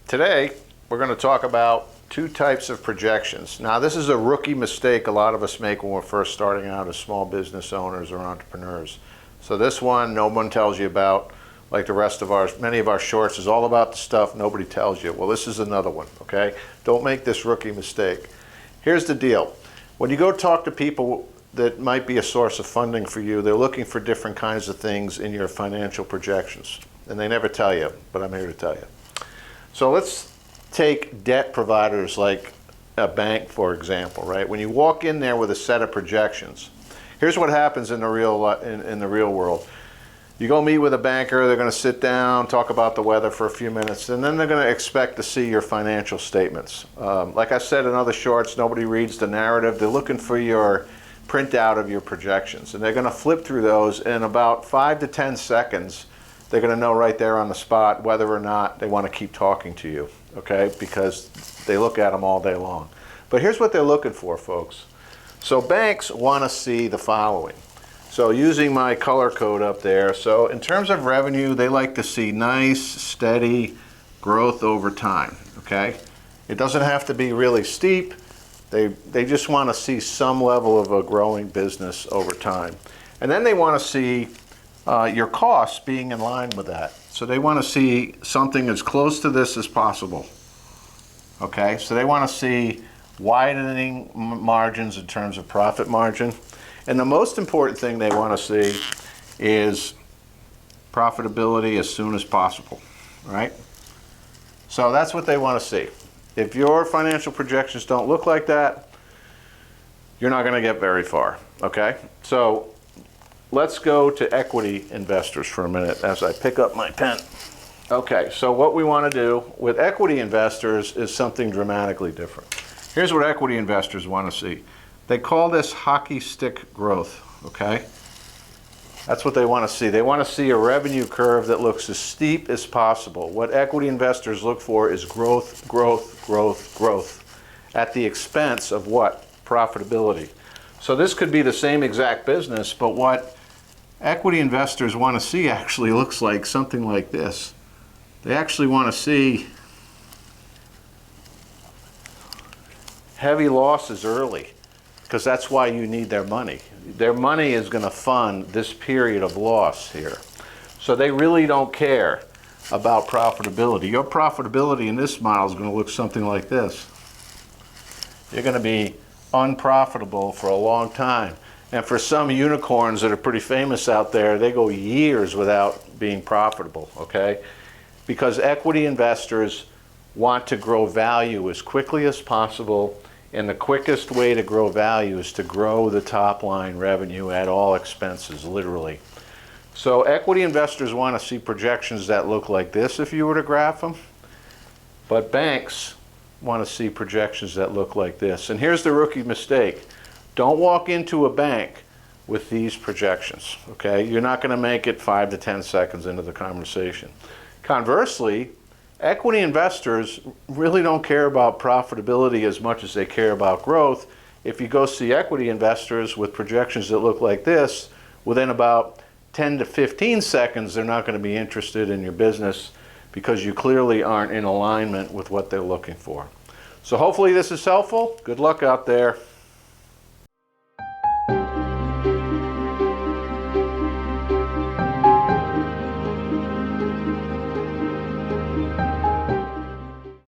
Today, we're going to talk about two types of projections. Now, this is a rookie mistake a lot of us make when we're first starting out as small business owners or entrepreneurs. So this one, no one tells you about, like the rest of ours. Many of our shorts is all about the stuff nobody tells you. Well, this is another one, okay? Don't make this rookie mistake. Here's the deal. When you go talk to people that might be a source of funding for you, they're looking for different kinds of things in your financial projections. And they never tell you, but I'm here to tell you. So let's take debt providers like a bank, for example, right? When you walk in there with a set of projections, here's what happens in the real world. You go meet with a banker, they're going to sit down, talk about the weather for a few minutes, and then they're going to expect to see your financial statements. Like I said in other shorts, nobody reads the narrative. They're looking for your printout of your projections, and they're going to flip through those in about 5 to 10 seconds. They're going to know right there on the spot whether or not they want to keep talking to you, okay? Because they look at them all day long. But here's what they're looking for, folks. So banks want to see the following. So using my color code up there, so in terms of revenue, they like to see nice, steady growth over time, okay? It doesn't have to be really steep. They just want to see some level of a growing business over time. And then they want to see your costs being in line with that. So they want to see something as close to this as possible. Okay, so they want to see widening margins in terms of profit margin. And the most important thing they want to see is profitability as soon as possible, right? So that's what they want to see. If your financial projections don't look like that, you're not going to get very far, okay? So let's go to equity investors for a minute as I pick up my pen. Okay, so what we want to do with equity investors is something dramatically different. Here's what equity investors want to see. They call this hockey stick growth, okay? That's what they want to see. They want to see a revenue curve that looks as steep as possible. What equity investors look for is growth, growth, growth, growth at the expense of what? Profitability. So this could be the same exact business, but what equity investors want to see actually looks like something like this. They actually want to see heavy losses early, because that's why you need their money. Their money is going to fund this period of loss here. So they really don't care about profitability. Your profitability in this model is going to look something like this. You're going to be unprofitable for a long time. And for some unicorns that are pretty famous out there, they go years without being profitable, okay? Because equity investors want to grow value as quickly as possible, and the quickest way to grow value is to grow the top line revenue at all expenses, literally. So equity investors want to see projections that look like this if you were to graph them, but banks want to see projections that look like this. And here's the rookie mistake. Don't walk into a bank with these projections, okay? You're not going to make it 5 to 10 seconds into the conversation. Conversely, equity investors really don't care about profitability as much as they care about growth. If you go see equity investors with projections that look like this, within about 10 to 15 seconds, they're not going to be interested in your business because you clearly aren't in alignment with what they're looking for. So hopefully this is helpful. Good luck out there.